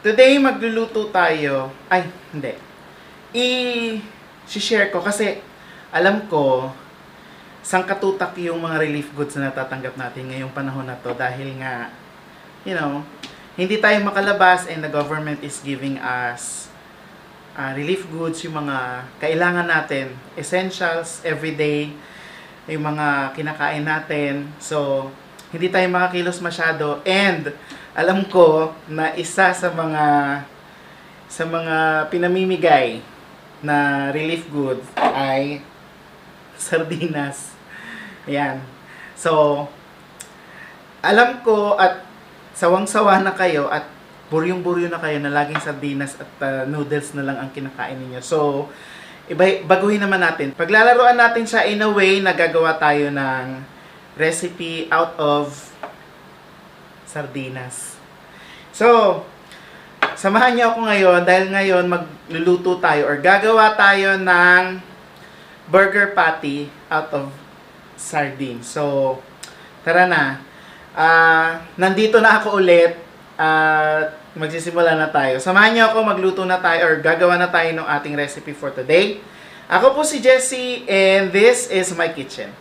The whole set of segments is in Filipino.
Today, magluluto tayo. Ay, hindi. I-share ko kasi alam ko sangkatutak yung mga relief goods na natatanggap natin ngayong panahon na to dahil nga, hindi tayo makalabas and the government is giving us relief goods, yung mga kailangan natin, essentials, everyday, yung mga kinakain natin. So, hindi tayo makakilos masyado and alam ko na isa sa mga pinamimigay na relief goods ay sardinas. Ayan. So, alam ko at sawang-sawa na kayo at buryong-buryo na kayo na laging sardinas at noodles na lang ang kinakain ninyo. So, baguhin naman natin. Paglalaroan natin siya in a way na gagawa tayo ng recipe out of sardinas. So, samahan niyo ako ngayon dahil ngayon magluluto tayo or gagawa tayo ng burger patty out of sardines. So, tara na. Nandito na ako ulit at magsisimula na tayo. Samahan niyo ako, magluto na tayo or gagawa na tayo ng ating recipe for today. Ako po si Jesi and this is my kitchen.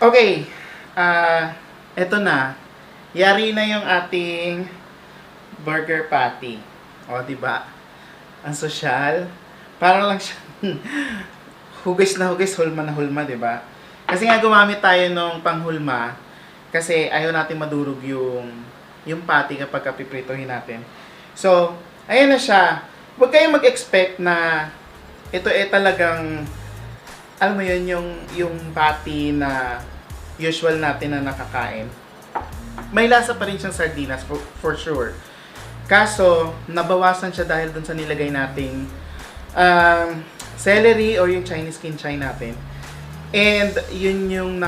Okay. Eto na. Yari na yung ating burger patty. O, diba? Ang sosyal. Parang lang siya hugis na hugis, hulma na hulma, diba? Kasi nga gumamit tayo nung panghulma kasi ayaw natin madurog yung patty kapag pipritohin natin. So, ayan na siya. Huwag kayong mag-expect na ito talagang, alam mo yun, yung patty na usual natin na nakakain. May lasa pa rin siyang sardinas, for sure. Kaso, nabawasan siya dahil dun sa nilagay nating celery or yung Chinese kimchi natin. And yun yung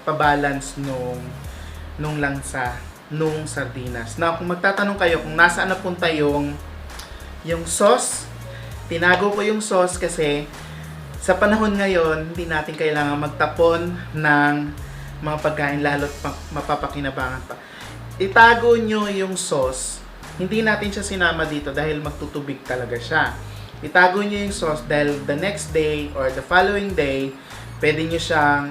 pabalance nung langsa nung sardinas. Now, kung magtatanong kayo kung nasaan napunta yung sauce, tinago ko yung sauce kasi sa panahon ngayon, hindi natin kailangan magtapon ng mga pagkain lalo't mapapakinabangan pa. Itago nyo yung sauce. Hindi natin siya sinama dito dahil magtutubig talaga siya. Itago nyo yung sauce dahil the next day or the following day, pwede nyo siyang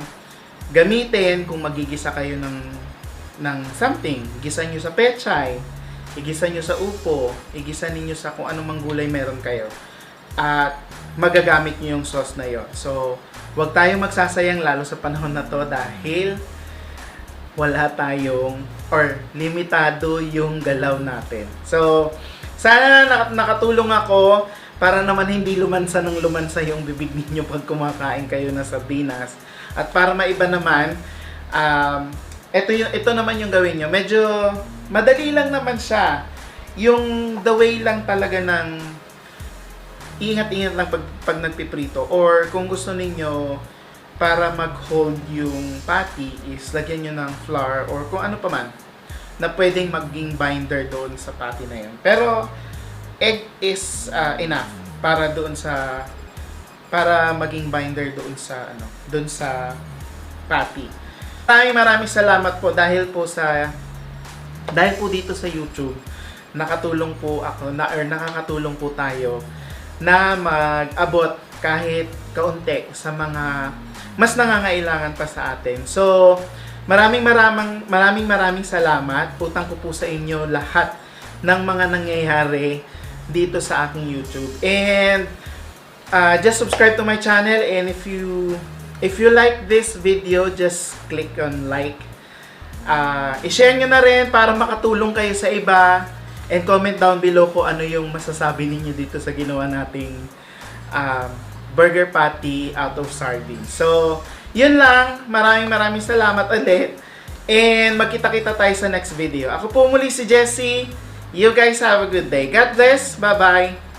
gamitin kung magigisa kayo ng something. Igisa nyo sa pechay, igisa nyo sa upo, igisa ninyo sa kung anong gulay meron kayo. At magagamit nyo yung sauce na yon. So, huwag tayong magsasayang lalo sa panahon na to dahil wala tayong or limitado yung galaw natin. So, sana nakatulong ako para naman hindi lumansa yung bibig ninyo pag kumakain kayo ng sardinas. At para maiba naman, ito naman yung gawin nyo. Medyo madali lang naman siya. Yung the way lang talaga ng ingat-ingat lang pag nagpiprito. Or kung gusto ninyo para mag-hold yung patty is lagyan nyo ng flour or kung ano pa man na pwedeng maging binder doon sa patty na yun. Pero egg is enough para maging binder doon sa patty. Maraming salamat po dahil po dito sa YouTube nakatulong po ako nakakatulong po tayo na mag-abot kahit kaunti sa mga mas nangangailangan pa sa atin. So, maraming salamat. Utang ko po sa inyo lahat ng mga nangyayari dito sa aking YouTube. And just subscribe to my channel, and if you like this video, just click on like. I-share nyo na rin para makatulong kayo sa iba, and comment down below kung ano yung masasabi ninyo dito sa ginawa nating burger patty out of sardines. So, yun lang. Maraming salamat ulit. And magkita-kita tayo sa next video. Ako po muli si Jesi. You guys have a good day. God bless. Bye-bye.